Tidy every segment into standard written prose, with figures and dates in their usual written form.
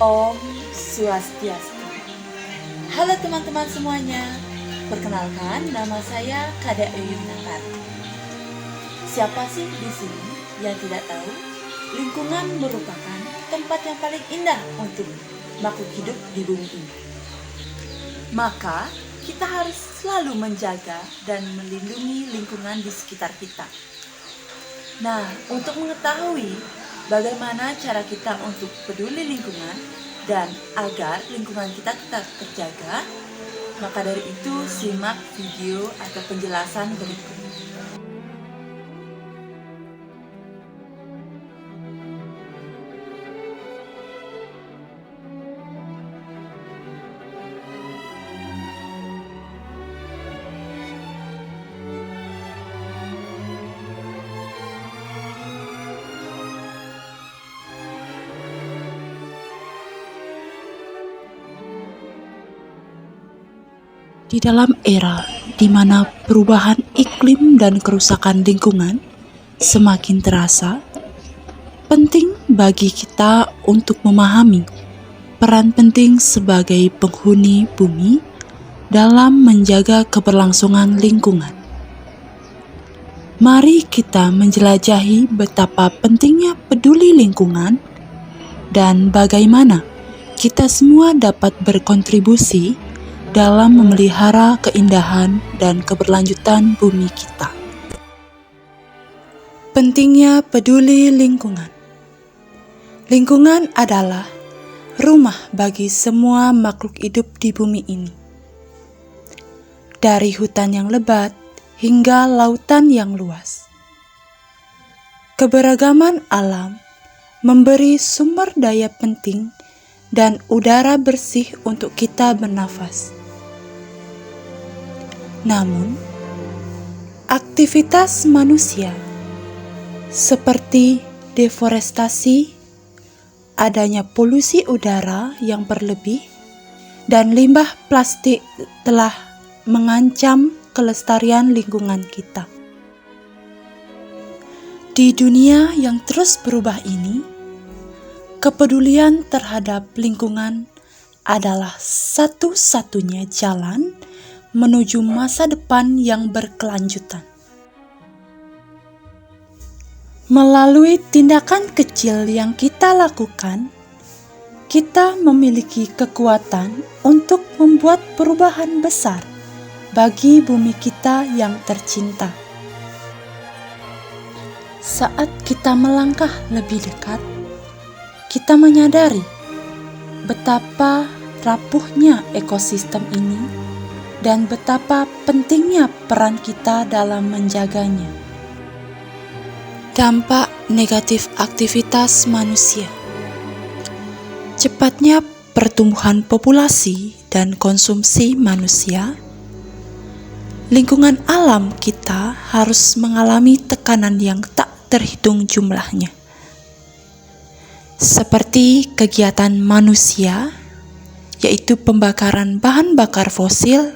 Om Swastiastu. Halo teman-teman semuanya, perkenalkan nama saya Kada Eyunakar. Siapa sih di sini yang tidak tahu lingkungan merupakan tempat yang paling indah untuk makhluk hidup di bumi ini. Maka kita harus selalu menjaga dan melindungi lingkungan di sekitar kita. Nah, untuk mengetahui bagaimana cara kita untuk peduli lingkungan dan agar lingkungan kita tetap terjaga, maka dari itu simak video atau penjelasan berikut. Di dalam era di mana perubahan iklim dan kerusakan lingkungan semakin terasa, penting bagi kita untuk memahami peran penting sebagai penghuni bumi dalam menjaga keberlangsungan lingkungan. Mari kita menjelajahi betapa pentingnya peduli lingkungan dan bagaimana kita semua dapat berkontribusi dalam memelihara keindahan dan keberlanjutan bumi kita. Pentingnya peduli lingkungan. Lingkungan adalah rumah bagi semua makhluk hidup di bumi ini. Dari hutan yang lebat hingga lautan yang luas. Keberagaman alam memberi sumber daya penting dan udara bersih untuk kita bernafas. Namun, aktivitas manusia seperti deforestasi, adanya polusi udara yang berlebih, dan limbah plastik telah mengancam kelestarian lingkungan kita. Di dunia yang terus berubah ini, kepedulian terhadap lingkungan adalah satu-satunya jalan menuju masa depan yang berkelanjutan. Melalui tindakan kecil yang kita lakukan, kita memiliki kekuatan untuk membuat perubahan besar bagi bumi kita yang tercinta. Saat kita melangkah lebih dekat, kita menyadari betapa rapuhnya ekosistem ini dan betapa pentingnya peran kita dalam menjaganya. Dampak negatif aktivitas manusia. Cepatnya pertumbuhan populasi dan konsumsi manusia, lingkungan alam kita harus mengalami tekanan yang tak terhitung jumlahnya. Seperti kegiatan manusia, yaitu pembakaran bahan bakar fosil,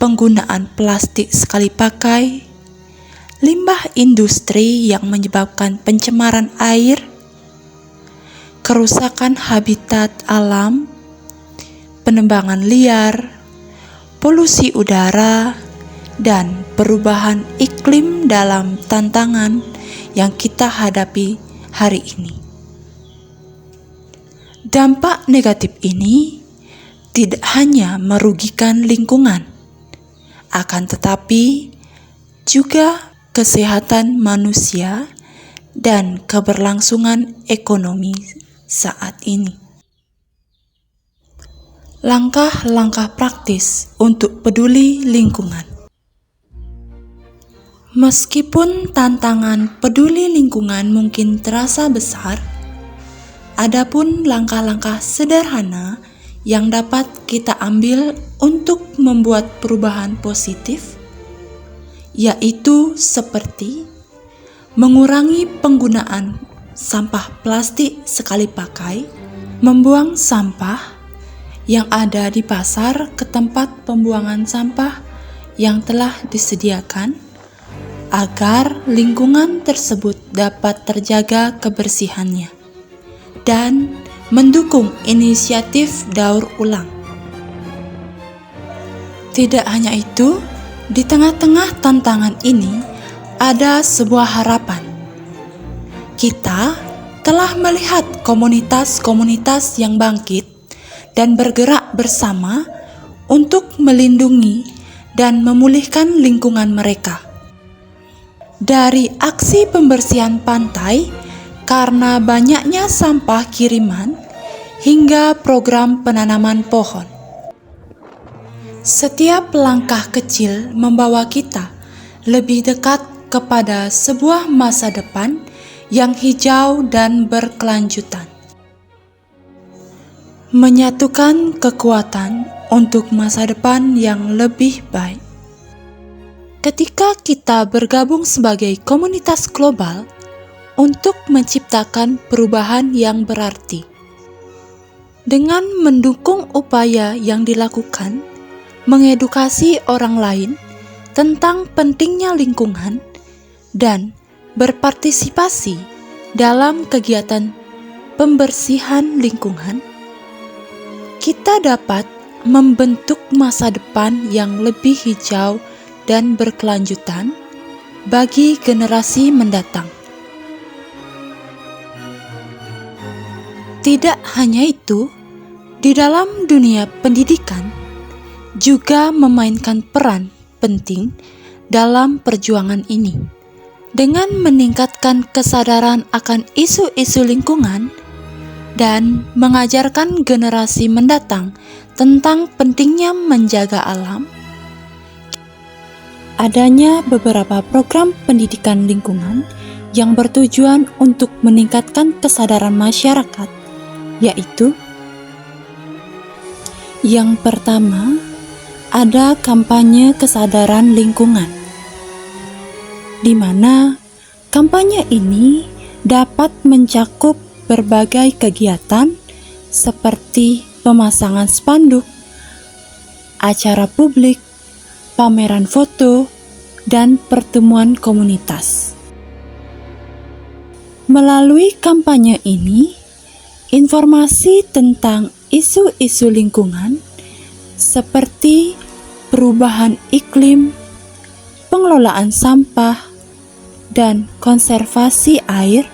penggunaan plastik sekali pakai, limbah industri yang menyebabkan pencemaran air, kerusakan habitat alam, penebangan liar, polusi udara, dan perubahan iklim dalam tantangan yang kita hadapi hari ini. Dampak negatif ini tidak hanya merugikan lingkungan, akan tetapi juga kesehatan manusia, dan keberlangsungan ekonomi saat ini. Langkah-langkah praktis untuk peduli lingkungan. Meskipun tantangan peduli lingkungan mungkin terasa besar, adapun langkah-langkah sederhana yang dapat kita ambil untuk membuat perubahan positif, yaitu seperti mengurangi penggunaan sampah plastik sekali pakai, membuang sampah yang ada di pasar ke tempat pembuangan sampah yang telah disediakan, agar lingkungan tersebut dapat terjaga kebersihannya, dan mendukung inisiatif daur ulang. Tidak hanya itu, di tengah-tengah tantangan ini ada sebuah harapan. Kita telah melihat komunitas-komunitas yang bangkit dan bergerak bersama untuk melindungi dan memulihkan lingkungan mereka. Dari aksi pembersihan pantai karena banyaknya sampah kiriman hingga program penanaman pohon. Setiap langkah kecil membawa kita lebih dekat kepada sebuah masa depan yang hijau dan berkelanjutan. Menyatukan kekuatan untuk masa depan yang lebih baik. Ketika kita bergabung sebagai komunitas global untuk menciptakan perubahan yang berarti, dengan mendukung upaya yang dilakukan, mengedukasi orang lain tentang pentingnya lingkungan, dan berpartisipasi dalam kegiatan pembersihan lingkungan, kita dapat membentuk masa depan yang lebih hijau dan berkelanjutan bagi generasi mendatang. Tidak hanya itu, di dalam dunia pendidikan juga memainkan peran penting dalam perjuangan ini. Dengan meningkatkan kesadaran akan isu-isu lingkungan dan mengajarkan generasi mendatang tentang pentingnya menjaga alam, adanya beberapa program pendidikan lingkungan yang bertujuan untuk meningkatkan kesadaran masyarakat, yaitu yang pertama, ada kampanye kesadaran lingkungan, di mana kampanye ini dapat mencakup berbagai kegiatan seperti pemasangan spanduk, acara publik, pameran foto, dan pertemuan komunitas. Melalui kampanye ini, informasi tentang isu-isu lingkungan seperti perubahan iklim, pengelolaan sampah, dan konservasi air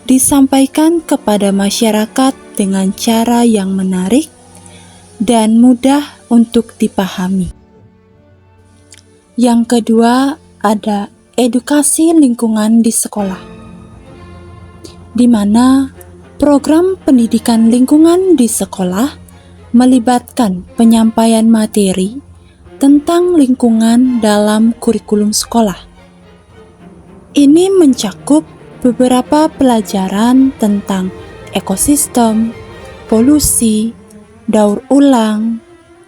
disampaikan kepada masyarakat dengan cara yang menarik dan mudah untuk dipahami. Yang kedua, ada edukasi lingkungan di sekolah, di mana program pendidikan lingkungan di sekolah melibatkan penyampaian materi tentang lingkungan dalam kurikulum sekolah. Ini mencakup beberapa pelajaran tentang ekosistem, polusi, daur ulang,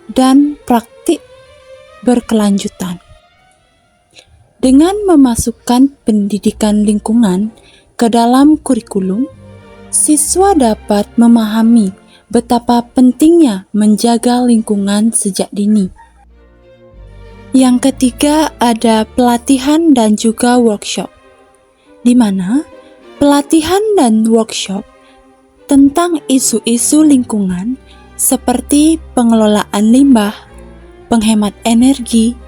dan praktik berkelanjutan. Dengan memasukkan pendidikan lingkungan ke dalam kurikulum, siswa dapat memahami betapa pentingnya menjaga lingkungan sejak dini. Yang ketiga, ada pelatihan dan juga workshop, di mana pelatihan dan workshop tentang isu-isu lingkungan seperti pengelolaan limbah, penghemat energi,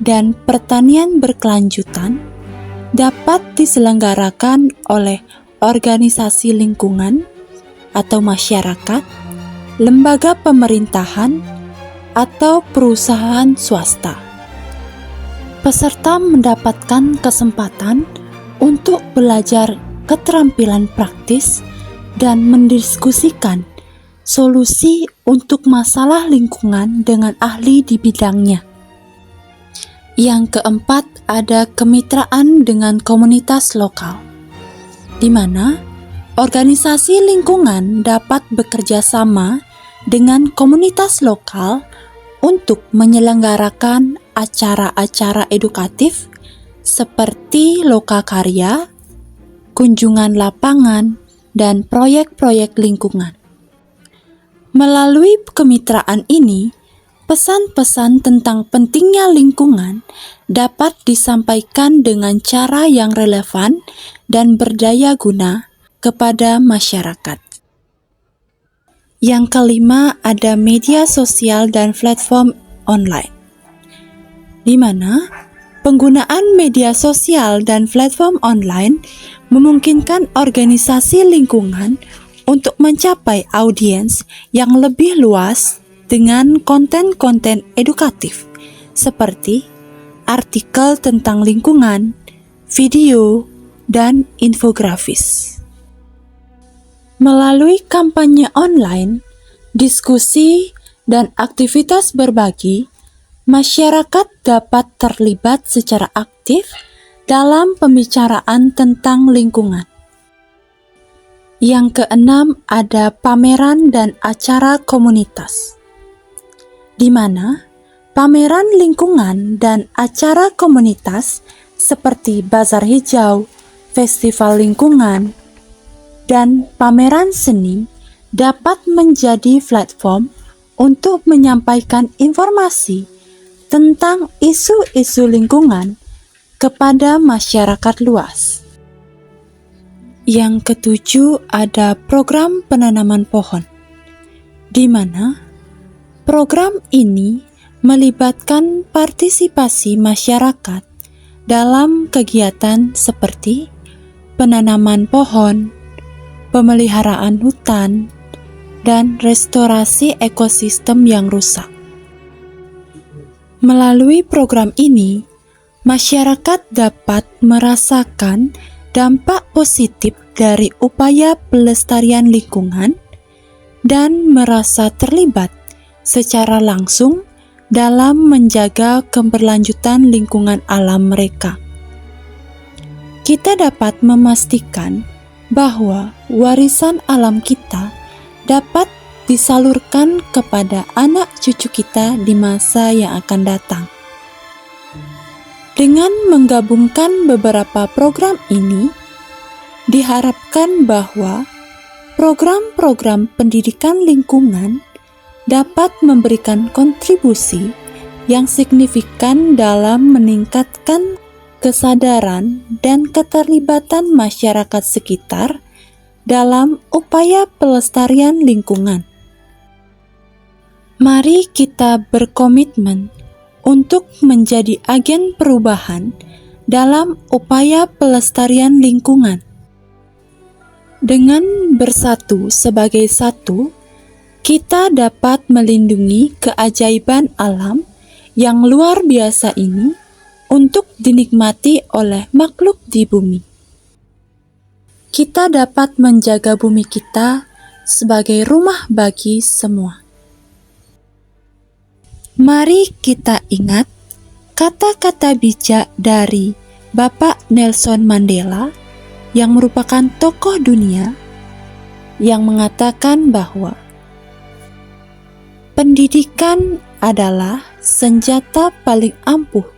dan pertanian berkelanjutan dapat diselenggarakan oleh organisasi lingkungan atau masyarakat, lembaga pemerintahan, atau perusahaan swasta. peserta mendapatkan kesempatan untuk belajar keterampilan praktis dan mendiskusikan solusi untuk masalah lingkungan dengan ahli di bidangnya. Yang keempat, ada kemitraan dengan komunitas lokal, di mana organisasi lingkungan dapat bekerja sama dengan komunitas lokal untuk menyelenggarakan acara-acara edukatif seperti lokakarya, kunjungan lapangan, dan proyek-proyek lingkungan. Melalui kemitraan ini, pesan-pesan tentang pentingnya lingkungan dapat disampaikan dengan cara yang relevan dan berdaya guna kepada masyarakat. Yang kelima, ada media sosial dan platform online, di mana penggunaan media sosial dan platform online memungkinkan organisasi lingkungan untuk mencapai audiens yang lebih luas dengan konten-konten edukatif seperti artikel tentang lingkungan, video, dan infografis. Melalui kampanye online, diskusi, dan aktivitas berbagi, masyarakat dapat terlibat secara aktif dalam pembicaraan tentang lingkungan. Yang keenam, ada pameran dan acara komunitas, di mana pameran lingkungan dan acara komunitas seperti bazar hijau, festival lingkungan, dan pameran seni dapat menjadi platform untuk menyampaikan informasi tentang isu-isu lingkungan kepada masyarakat luas. Yang ketujuh, ada program penanaman pohon, di mana program ini melibatkan partisipasi masyarakat dalam kegiatan seperti penanaman pohon, pemeliharaan hutan, dan restorasi ekosistem yang rusak. Melalui program ini, masyarakat dapat merasakan dampak positif dari upaya pelestarian lingkungan dan merasa terlibat secara langsung dalam menjaga keberlanjutan lingkungan alam mereka. Kita dapat memastikan bahwa warisan alam kita dapat disalurkan kepada anak cucu kita di masa yang akan datang. Dengan menggabungkan beberapa program ini, diharapkan bahwa program-program pendidikan lingkungan dapat memberikan kontribusi yang signifikan dalam meningkatkan kesadaran dan keterlibatan masyarakat sekitar dalam upaya pelestarian lingkungan. Mari kita berkomitmen untuk menjadi agen perubahan dalam upaya pelestarian lingkungan. Dengan bersatu sebagai satu, kita dapat melindungi keajaiban alam yang luar biasa ini untuk dinikmati oleh makhluk di bumi. Kita dapat menjaga bumi kita sebagai rumah bagi semua. Mari kita ingat kata-kata bijak dari Bapak Nelson Mandela yang merupakan tokoh dunia yang mengatakan bahwa pendidikan adalah senjata paling ampuh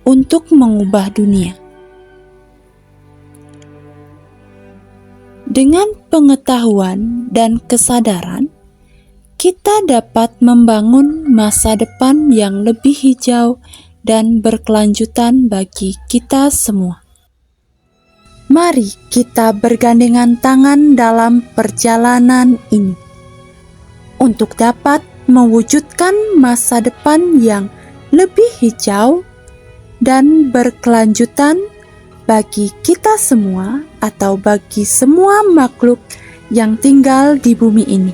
untuk mengubah dunia. Dengan pengetahuan dan kesadaran, kita dapat membangun masa depan yang lebih hijau dan berkelanjutan bagi kita semua. Mari kita bergandengan tangan dalam perjalanan ini untuk dapat mewujudkan masa depan yang lebih hijau dan berkelanjutan bagi kita semua atau bagi semua makhluk yang tinggal di bumi ini.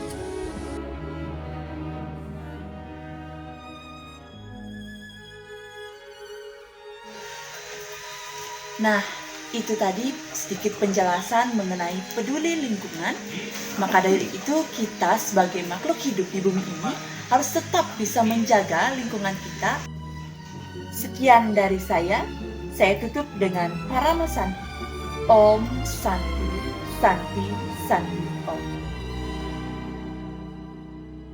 Nah, itu tadi sedikit penjelasan mengenai peduli lingkungan. Maka dari itu kita sebagai makhluk hidup di bumi ini harus tetap bisa menjaga lingkungan kita. Sekian dari saya tutup dengan Paramasanti. Om Santi, Santi, Santi Om.